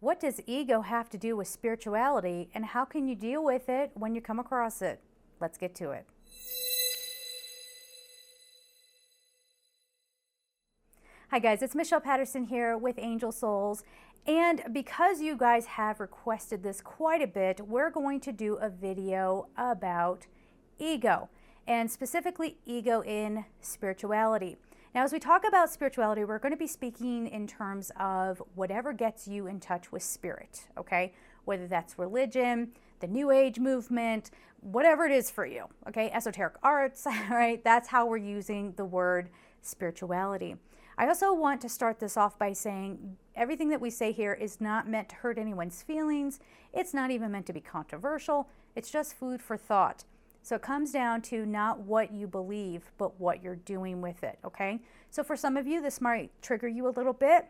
What does ego have to do with spirituality, and how can you deal with it when you come across it? Let's get to it. Hi guys, it's Michelle Patterson here with Angel Souls. And because you guys have requested this quite a bit, we're going to do a video about ego, and specifically ego in spirituality. Now, as we talk about spirituality, we're going to be speaking in terms of whatever gets you in touch with spirit, okay? Whether that's religion, the New Age movement, whatever it is for you, okay? Esoteric arts, right? That's how we're using the word spirituality. I also want to start this off by saying everything that we say here is not meant to hurt anyone's feelings. It's not even meant to be controversial. It's just food for thought. So it comes down to not what you believe, but what you're doing with it, okay? So for some of you, this might trigger you a little bit.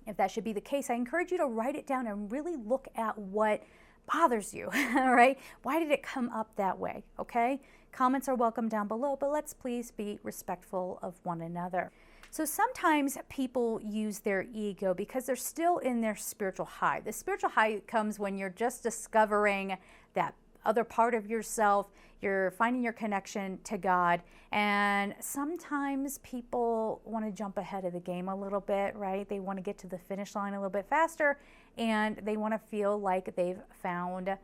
If that should be the case, I encourage you to write it down and really look at what bothers you, all right? Why did it come up that way, okay? Comments are welcome down below, but let's please be respectful of one another. So sometimes people use their ego because they're still in their spiritual high. The spiritual high comes when you're just discovering that other part of yourself, you're finding your connection to God, and sometimes people want to jump ahead of the game a little bit, right? They want to get to the finish line a little bit faster, and they want to feel like they've found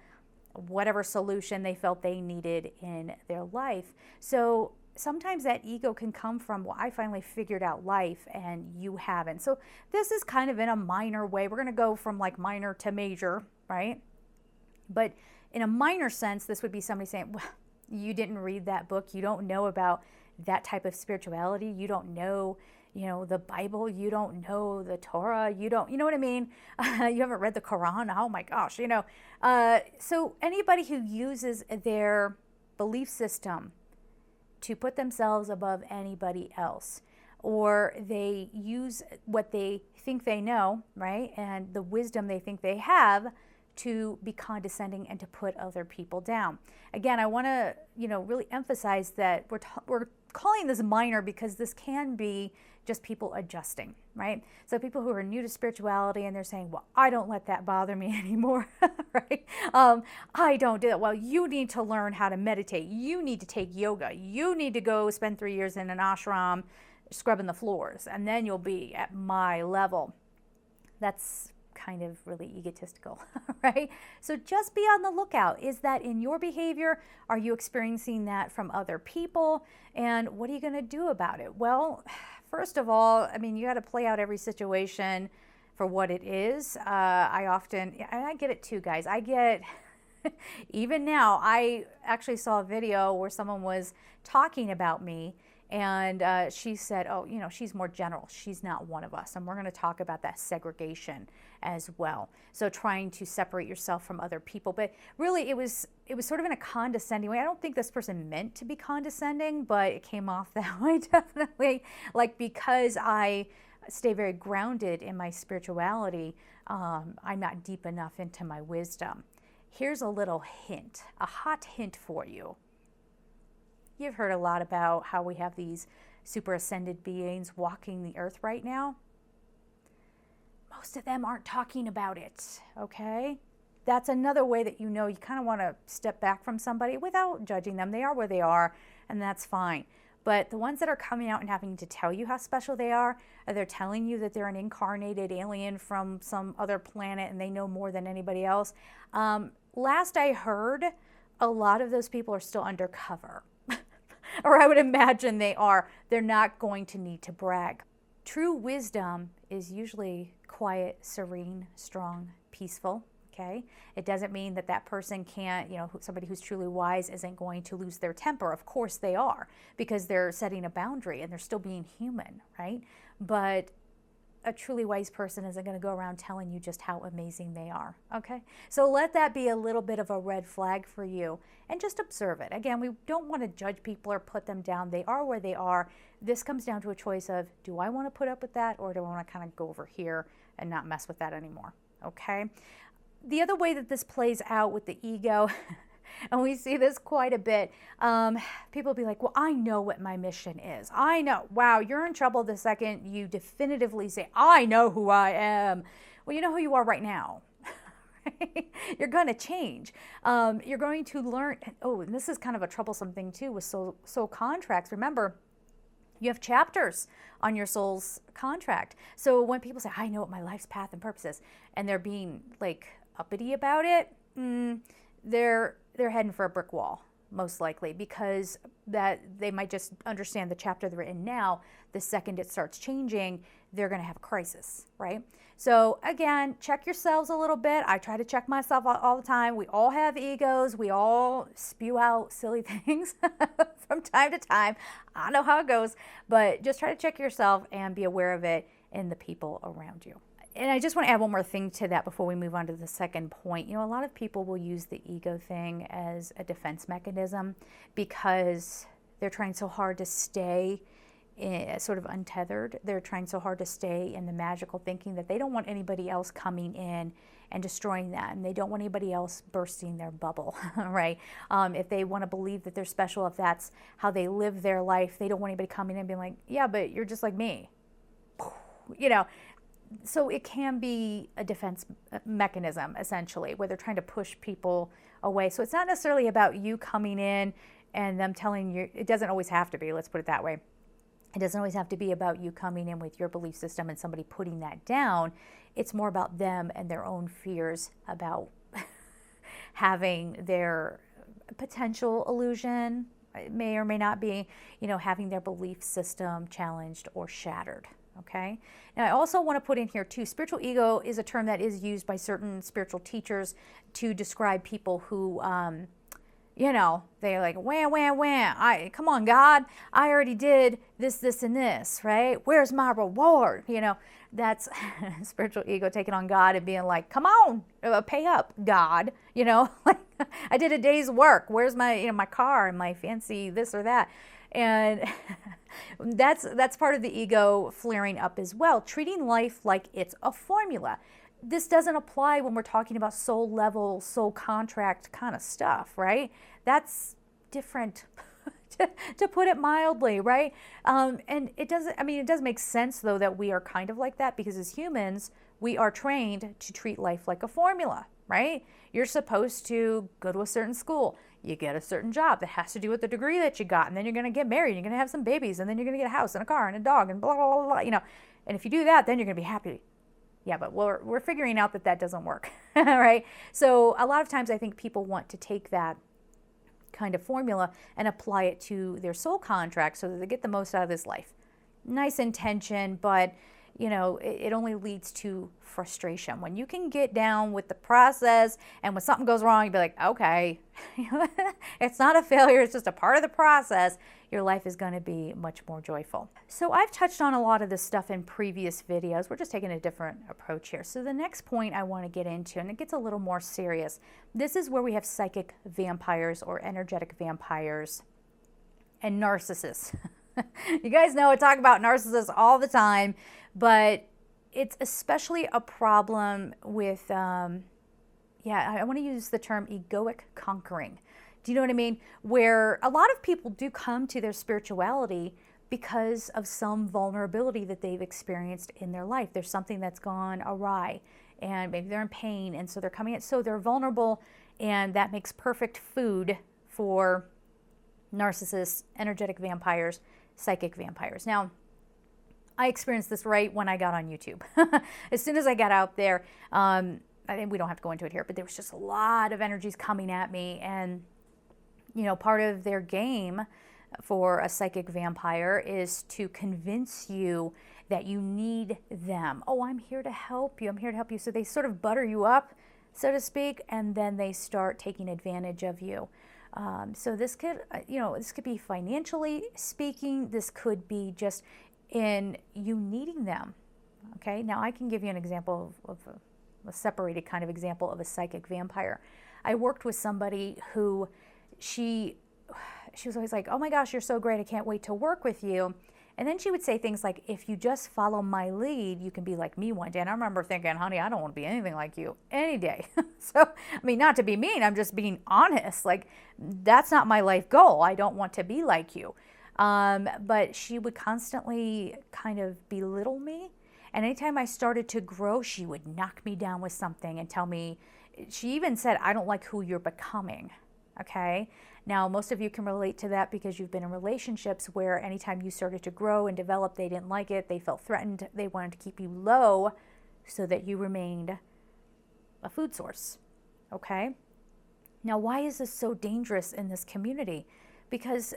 whatever solution they felt they needed in their life. So sometimes that ego can come from, well, I finally figured out life and you haven't. So this is kind of in a minor way. We're going to go from like minor to major, right? But in a minor sense, this would be somebody saying, well, you didn't read that book. You don't know about that type of spirituality. You don't know, the Bible. You don't know the Torah. You know what I mean? You haven't read the Quran. Oh my gosh, So anybody who uses their belief system to put themselves above anybody else, or they use what they think they know, right? And the wisdom they think they have to be condescending and to put other people down. Again, I want to, really emphasize that we're calling this minor because this can be just people adjusting, right? So people who are new to spirituality and they're saying, well, I don't let that bother me anymore, right? I don't do that. Well, you need to learn how to meditate. You need to take yoga. You need to go spend 3 years in an ashram scrubbing the floors, and then you'll be at my level. That's kind of really egotistical, right? So just be on the lookout. Is that in your behavior? Are you experiencing that from other people? And what are you going to do about it? Well, first of all, you got to play out every situation for what it is. I get it too, guys. Even now, I actually saw a video where someone was talking about me, and she said, oh, she's more general. She's not one of us. And we're going to talk about that segregation as well. So trying to separate yourself from other people. But really, it was sort of in a condescending way. I don't think this person meant to be condescending, but it came off that way, definitely. Like, because I stay very grounded in my spirituality, I'm not deep enough into my wisdom. Here's a little hint, a hot hint for you. You've heard a lot about how we have these super ascended beings walking the earth right now. Most of them aren't talking about it, okay? That's another way that you kind of want to step back from somebody without judging them. They are where they are, and that's fine. But the ones that are coming out and having to tell you how special they are, or they're telling you that they're an incarnated alien from some other planet and they know more than anybody else. Last I heard, a lot of those people are still undercover. Or I would imagine they are. They're not going to need to brag. True wisdom is usually quiet, serene, strong, peaceful, okay? It doesn't mean that person can't, somebody who's truly wise isn't going to lose their temper. Of course they are, because they're setting a boundary and they're still being human, right? But a truly wise person isn't going to go around telling you just how amazing they are, okay? So let that be a little bit of a red flag for you, and just observe it. Again, we don't want to judge people or put them down. They are where they are. This comes down to a choice of, do I want to put up with that, or do I want to kind of go over here and not mess with that anymore, okay? The other way that this plays out with the ego and we see this quite a bit. People will be like, well, I know what my mission is. I know. Wow, you're in trouble the second you definitively say, I know who I am. Well, you know who you are right now. You're going to change. You're going to learn. Oh, and this is kind of a troublesome thing too with soul contracts. Remember, you have chapters on your soul's contract. So when people say, I know what my life's path and purpose is, and they're being like uppity about it, they're heading for a brick wall, most likely, because that they might just understand the chapter they're in now. The second it starts changing, they're going to have a crisis, right? So again, check yourselves a little bit. I try to check myself all the time. We all have egos. We all spew out silly things from time to time. I know how it goes, but just try to check yourself and be aware of it in the people around you. And I just want to add one more thing to that before we move on to the second point. You know, a lot of people will use the ego thing as a defense mechanism because they're trying so hard to stay sort of untethered. They're trying so hard to stay in the magical thinking that they don't want anybody else coming in and destroying that, and they don't want anybody else bursting their bubble, right? If they want to believe that they're special, if that's how they live their life, they don't want anybody coming in and being like, yeah, but you're just like me. You know, so it can be a defense mechanism, essentially, where they're trying to push people away. So it's not necessarily about you coming in and them telling you, it doesn't always have to be, let's put it that way. It doesn't always have to be about you coming in with your belief system and somebody putting that down. It's more about them and their own fears about having their potential illusion, it may or may not be, you know, having their belief system challenged or shattered. Okay. Now, I also want to put in here too, spiritual ego is a term that is used by certain spiritual teachers to describe people who, you know, they're like, wham, wham, wham. Come on, God, I already did this, this, and this, right? Where's my reward? You know, that's spiritual ego taking on God and being like, come on, pay up, God. You know, like I did a day's work. Where's my, you know, my car and my fancy this or that? And that's part of the ego flaring up as well, treating life like it's a formula. This doesn't apply when we're talking about soul level, soul contract kind of stuff, right? That's different, to put it mildly, right? And it doesn't, I mean, it does make sense though that we are kind of like that because as humans, we are trained to treat life like a formula, right? You're supposed to go to a certain school. You get a certain job that has to do with the degree that you got, and then you're going to get married, and you're going to have some babies, and then you're going to get a house and a car and a dog and blah, blah, blah, blah, you know. And if you do that, then you're going to be happy. Yeah, but we're figuring out that doesn't work, right? So a lot of times I think people want to take that kind of formula and apply it to their soul contract so that they get the most out of this life. Nice intention, but you know, it only leads to frustration. When you can get down with the process and when something goes wrong, you'd be like, okay, it's not a failure, it's just a part of the process, your life is going to be much more joyful. So I've touched on a lot of this stuff in previous videos. We're just taking a different approach here. So the next point I want to get into, and it gets a little more serious, this is where we have psychic vampires or energetic vampires and narcissists. You guys know I talk about narcissists all the time, but it's especially a problem with, I want to use the term egoic conquering. Do you know what I mean? Where a lot of people do come to their spirituality because of some vulnerability that they've experienced in their life. There's something that's gone awry and maybe they're in pain, and so they're coming in. So they're vulnerable, and that makes perfect food for narcissists, energetic vampires, psychic vampires. Now, I experienced this right when I got on YouTube. As soon as I got out there, I think we don't have to go into it here, but there was just a lot of energies coming at me. And, you know, part of their game for a psychic vampire is to convince you that you need them. Oh, I'm here to help you. I'm here to help you. So they sort of butter you up, so to speak, and then they start taking advantage of you. So this could, this could be financially speaking. This could be just in you needing them. Okay, now I can give you an example of a separated kind of example of a psychic vampire. I worked with somebody who she was always like, oh my gosh, you're so great. I can't wait to work with you. And then she would say things like, if you just follow my lead, you can be like me one day. And I remember thinking, honey, I don't want to be anything like you any day. So, I mean, not to be mean, I'm just being honest. Like, that's not my life goal. I don't want to be like you. But she would constantly kind of belittle me And anytime I started to grow, she would knock me down with something and tell me, she even said, I don't like who you're becoming. Okay. Now, most of you can relate to that because you've been in relationships where anytime you started to grow and develop, they didn't like it. They felt threatened. They wanted to keep you low so that you remained a food source. Okay. Now, why is this so dangerous in this community? Because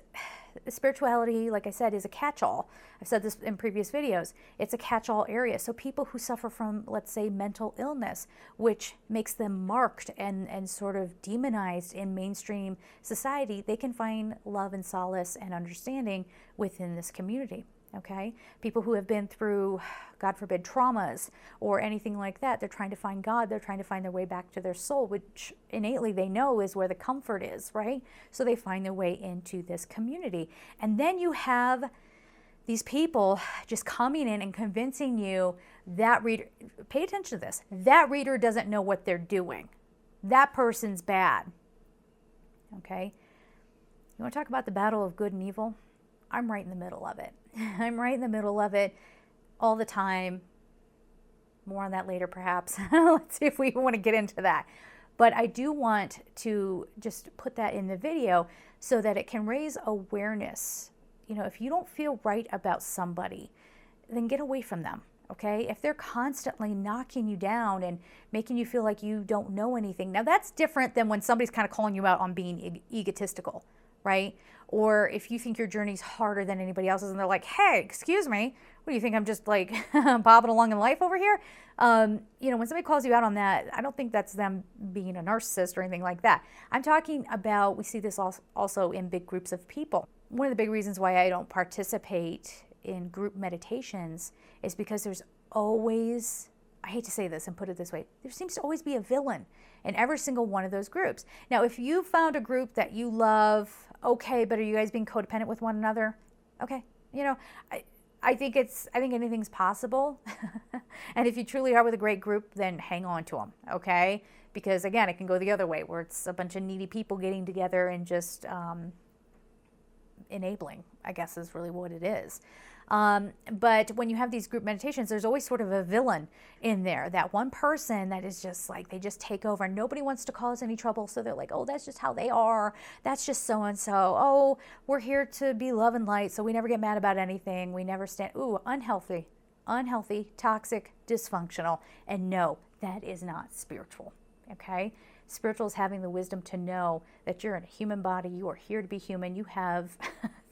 spirituality, like I said, is a catch-all. I've said this in previous videos. It's a catch-all area. So people who suffer from, let's say, mental illness, which makes them marked and sort of demonized in mainstream society, they can find love and solace and understanding within this community. Okay? People who have been through, God forbid, traumas or anything like that, they're trying to find God, they're trying to find their way back to their soul, which innately they know is where the comfort is, right? So they find their way into this community. And then you have these people just coming in and convincing you that reader, pay attention to this, that reader doesn't know what they're doing. That person's bad. Okay? You want to talk about the battle of good and evil? I'm right in the middle of it. I'm right in the middle of it all the time. More on that later, perhaps. Let's see if we want to get into that. But I do want to just put that in the video so that it can raise awareness. You know, if you don't feel right about somebody, then get away from them, okay? If they're constantly knocking you down and making you feel like you don't know anything, now that's different than when somebody's kind of calling you out on being egotistical, right? Or if you think your journey's harder than anybody else's and they're like, hey, excuse me, what do you think, I'm just like bobbing along in life over here? You know, when somebody calls you out on that, I don't think that's them being a narcissist or anything like that. I'm talking about, we see this also in big groups of people. One of the big reasons why I don't participate in group meditations is because there's always, I hate to say this and put it this way, there seems to always be a villain in every single one of those groups. Now, if you found a group that you love, okay, but are you guys being codependent with one another? Okay, you know, I think anything's possible. And if you truly are with a great group, then hang on to them, okay? Because again, it can go the other way where it's a bunch of needy people getting together and just enabling, I guess is really what it is. But when you have these group meditations, there's always sort of a villain in there, that one person that is just like, they just take over and nobody wants to cause any trouble. So they're like, oh, that's just how they are. That's just so-and-so. Oh, we're here to be love and light. So we never get mad about anything. We never stand, ooh, unhealthy, toxic, dysfunctional. And no, that is not spiritual. Okay. Spiritual is having the wisdom to know that you're in a human body. You are here to be human. You have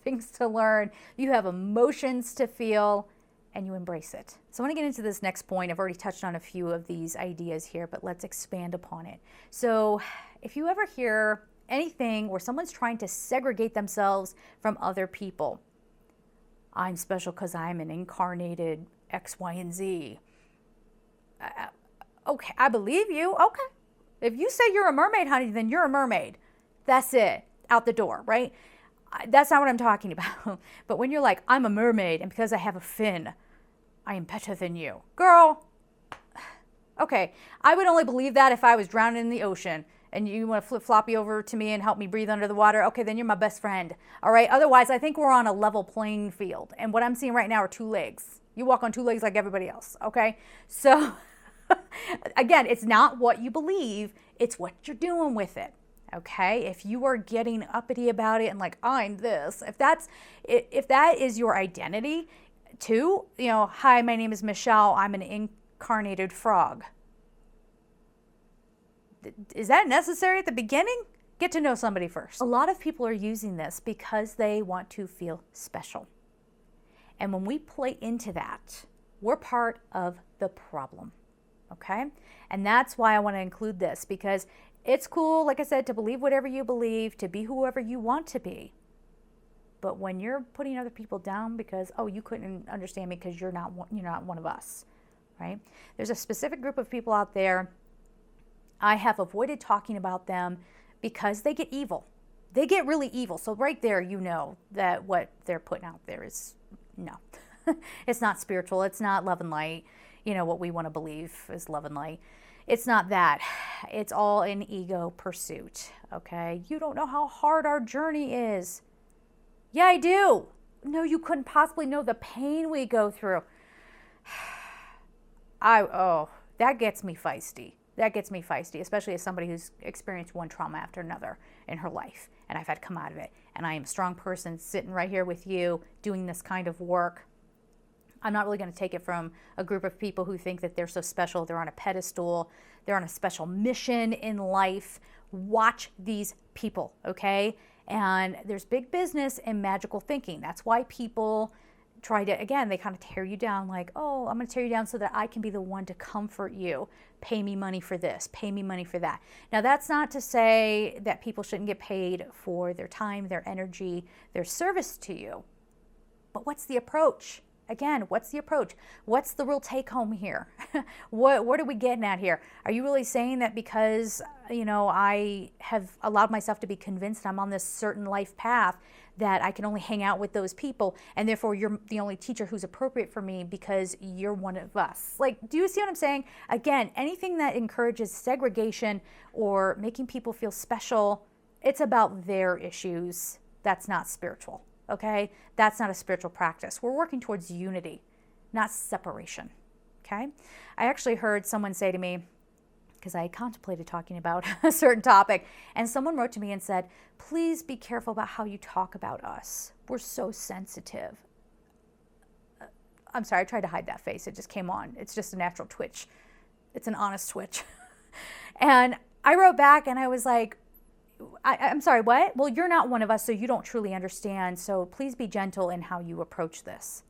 things to learn. You have emotions to feel, and you embrace it. So I want to get into this next point. I've already touched on a few of these ideas here, but let's expand upon it. So if you ever hear anything where someone's trying to segregate themselves from other people, I'm special because I'm an incarnated X, Y, and Z. Okay, I believe you. Okay. If you say you're a mermaid, honey, then you're a mermaid. That's it. Out the door, right? That's not what I'm talking about. But when you're like, I'm a mermaid, and because I have a fin, I am better than you. Girl, okay. I would only believe that if I was drowning in the ocean and you want to flip-floppy over to me and help me breathe under the water. Okay, then you're my best friend. All right? Otherwise, I think we're on a level playing field. And what I'm seeing right now are two legs. You walk on two legs like everybody else, okay? So again, it's not what you believe, it's what you're doing with it. Okay, if you are getting uppity about it and like, I'm this, if that is your identity too, you know, hi, my name is Michelle, I'm an incarnated frog. Is that necessary at the beginning? Get to know somebody first. A lot of people are using this because they want to feel special. And when we play into that, we're part of the problem. Okay? And that's why I want to include this, because it's cool, like I said, to believe whatever you believe, to be whoever you want to be. But when you're putting other people down because, oh, you couldn't understand me because you're not one of us, right? There's a specific group of people out there. I have avoided talking about them because they get evil. They get really evil. So right there, you know that what they're putting out there is no. It's not spiritual. It's not love and light. You know, what we want to believe is love and light. It's not that. It's all an ego pursuit, okay? You don't know how hard our journey is. Yeah, I do. No, you couldn't possibly know the pain we go through. that gets me feisty. That gets me feisty, especially as somebody who's experienced one trauma after another in her life, and I've had to come out of it. And I am a strong person sitting right here with you doing this kind of work. I'm not really going to take it from a group of people who think that they're so special, they're on a pedestal, they're on a special mission in life. Watch these people, okay? And there's big business in magical thinking. That's why people try to, again, they kind of tear you down like, oh, I'm going to tear you down so that I can be the one to comfort you. Pay me money for this, pay me money for that. Now, that's not to say that people shouldn't get paid for their time, their energy, their service to you. But what's the approach? Again, what's the approach? What's the real take home here? What are we getting at here? Are you really saying that because, I have allowed myself to be convinced I'm on this certain life path that I can only hang out with those people, and therefore you're the only teacher who's appropriate for me because you're one of us? Like, do you see what I'm saying? Again, anything that encourages segregation or making people feel special, it's about their issues. That's not spiritual. Okay? That's not a spiritual practice. We're working towards unity, not separation. Okay? I actually heard someone say to me, because I contemplated talking about a certain topic, and someone wrote to me and said, please be careful about how you talk about us. We're so sensitive. I'm sorry, I tried to hide that face. It just came on. It's just a natural twitch. It's an honest twitch. And I wrote back and I was like, I'm sorry, what? Well, you're not one of us, so you don't truly understand. So please be gentle in how you approach this.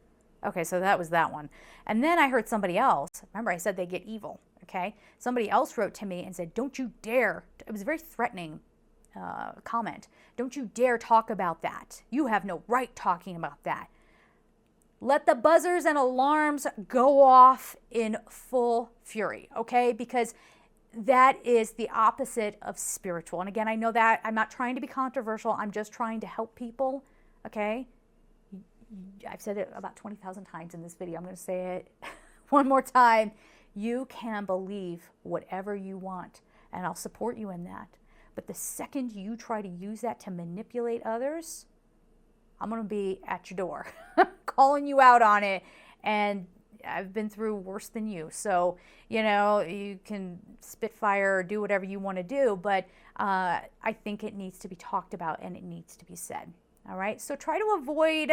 Okay, so that was that one. And then I heard somebody else. Remember, I said they get evil, okay? Somebody else wrote to me and said, don't you dare. It was a very threatening comment. Don't you dare talk about that. You have no right talking about that. Let the buzzers and alarms go off in full fury, okay? Because that is the opposite of spiritual. And again, I know that I'm not trying to be controversial. I'm just trying to help people, okay? I've said it about 20,000 times in this video. I'm going to say it one more time. You can believe whatever you want, and I'll support you in that. But the second you try to use that to manipulate others, I'm going to be at your door, calling you out on it. And I've been through worse than you. So, you can spitfire or do whatever you want to do, but I think it needs to be talked about and it needs to be said. All right. So try to avoid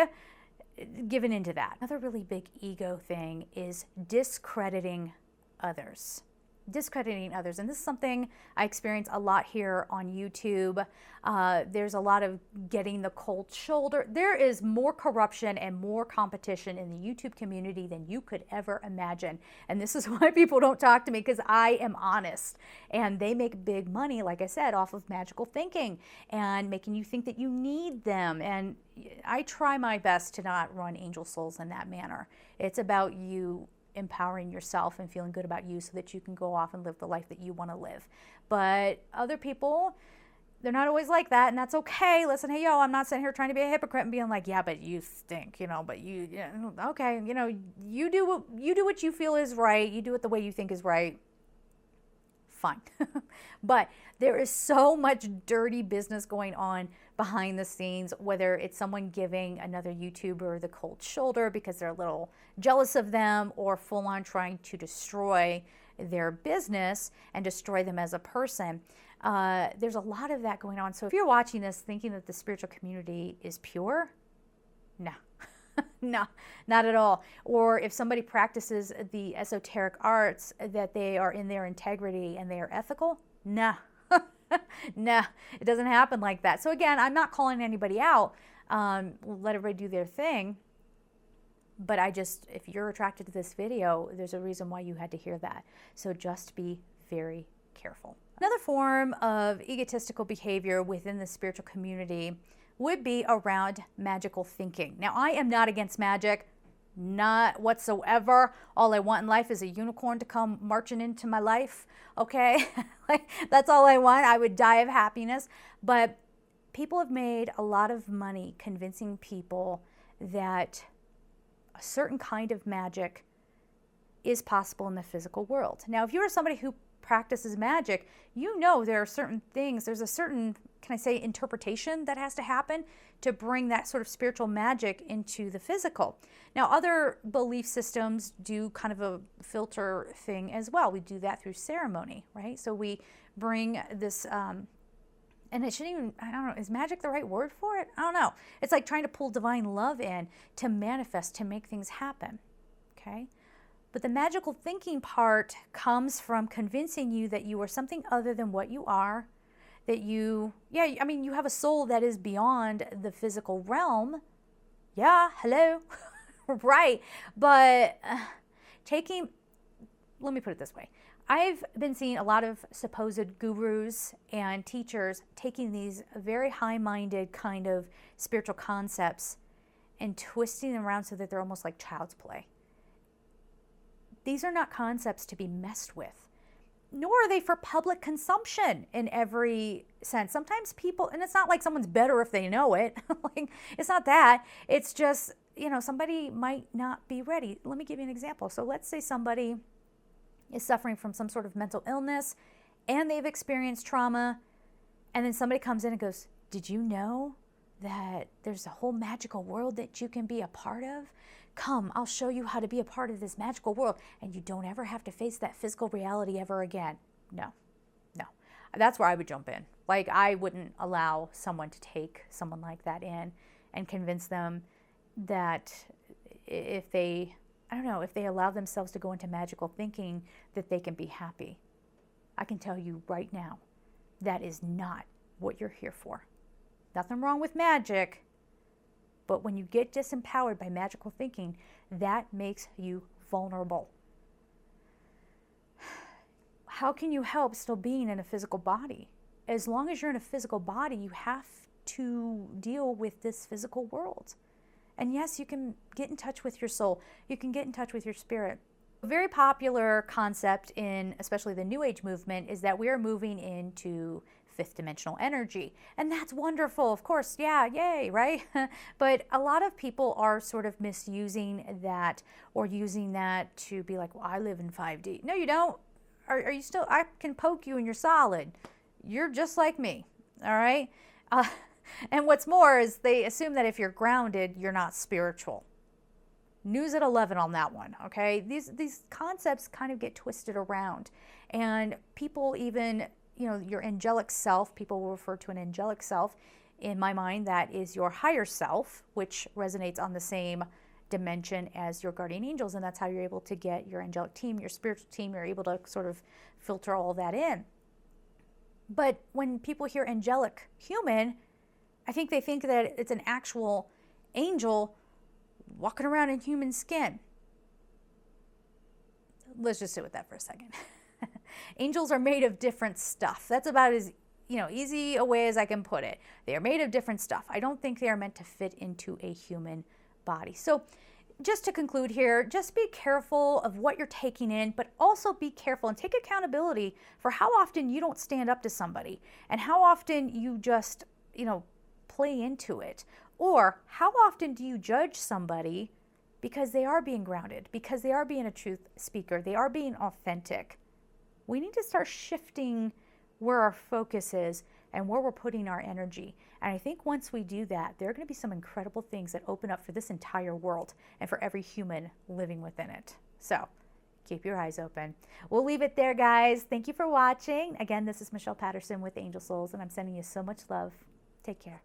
giving into that. Another really big ego thing is discrediting others. Discrediting others. And this is something I experience a lot here on YouTube. There's a lot of getting the cold shoulder. There is more corruption and more competition in the YouTube community than you could ever imagine. And this is why people don't talk to me, because I am honest. And they make big money, like I said, off of magical thinking and making you think that you need them. And I try my best to not run Angel Souls in that manner. It's about you empowering yourself and feeling good about you so that you can go off and live the life that you want to live. But other people, they're not always like that, and that's okay. Listen, hey, I'm not sitting here trying to be a hypocrite and being like, yeah, but you stink, but okay, you do what you feel is right. You do it the way you think is right. Fine. But there is so much dirty business going on behind the scenes, whether it's someone giving another YouTuber the cold shoulder because they're a little jealous of them, or full on trying to destroy their business and destroy them as a person. There's a lot of that going on. So if you're watching this thinking that the spiritual community is pure, no. No, not at all. Or if somebody practices the esoteric arts, that they are in their integrity and they are ethical, nah. Nah, it doesn't happen like that. So again, I'm not calling anybody out. Let everybody do their thing. But if you're attracted to this video, there's a reason why you had to hear that. So just be very careful. Another form of egotistical behavior within the spiritual community would be around magical thinking. Now, I am not against magic, not whatsoever. All I want in life is a unicorn to come marching into my life, okay? That's all I want. I would die of happiness. But people have made a lot of money convincing people that a certain kind of magic is possible in the physical world. Now, if you're somebody who practices magic, there are certain things, there's a certain can I say, interpretation that has to happen to bring that sort of spiritual magic into the physical. Now, other belief systems do kind of a filter thing as well. We do that through ceremony, right? So we bring this, and it shouldn't even, I don't know, is magic the right word for it? I don't know. It's like trying to pull divine love in to manifest, to make things happen, okay? But the magical thinking part comes from convincing you that you are something other than what you are, that you, yeah, I mean, you have a soul that is beyond the physical realm. Yeah, hello, right. But let me put it this way. I've been seeing a lot of supposed gurus and teachers taking these very high-minded kind of spiritual concepts and twisting them around so that they're almost like child's play. These are not concepts to be messed with, nor are they for public consumption in every sense. Sometimes people, and it's not like someone's better if they know it. Like, it's not that. It's just, you know, somebody might not be ready. Let me give you an example. So let's say somebody is suffering from some sort of mental illness and they've experienced trauma, and then somebody comes in and goes, did you know that there's a whole magical world that you can be a part of? Come, I'll show you how to be a part of this magical world, and you don't ever have to face that physical reality ever again. No. That's where I would jump in. Like, I wouldn't allow someone to take someone like that in and convince them that if they, I don't know, if they allow themselves to go into magical thinking, that they can be happy. I can tell you right now, that is not what you're here for. Nothing wrong with magic, but when you get disempowered by magical thinking, that makes you vulnerable. How can you help still being in a physical body? As long as you're in a physical body, you have to deal with this physical world. And yes, you can get in touch with your soul. You can get in touch with your spirit. A very popular concept in especially the New Age movement is that we are moving into fifth dimensional energy. And that's wonderful, of course, yeah, yay, right? But a lot of people are sort of misusing that or using that to be like, well, I live in 5D. No, you don't. Are you still, I can poke you and you're solid. You're just like me, all right? And what's more is they assume that if you're grounded, you're not spiritual. News at 11 on that one, okay? These concepts kind of get twisted around. And people even, you know, your angelic self, people will refer to an angelic self. In my mind, that is your higher self, which resonates on the same dimension as your guardian angels, and that's how you're able to get your angelic team, your spiritual team. You're able to sort of filter all that in. But when people hear angelic human, I think they think that it's an actual angel walking around in human skin. Let's just sit with that for a second. Angels are made of different stuff. That's about as, you know, easy a way as I can put it. They are made of different stuff. I don't think they are meant to fit into a human body. So just to conclude here, just be careful of what you're taking in, but also be careful and take accountability for how often you don't stand up to somebody and how often you just, you know, play into it. Or how often do you judge somebody because they are being grounded, because they are being a truth speaker, they are being authentic. We need to start shifting where our focus is and where we're putting our energy. And I think once we do that, there are going to be some incredible things that open up for this entire world and for every human living within it. So keep your eyes open. We'll leave it there, guys. Thank you for watching. Again, this is Michelle Patterson with Angel Souls, and I'm sending you so much love. Take care.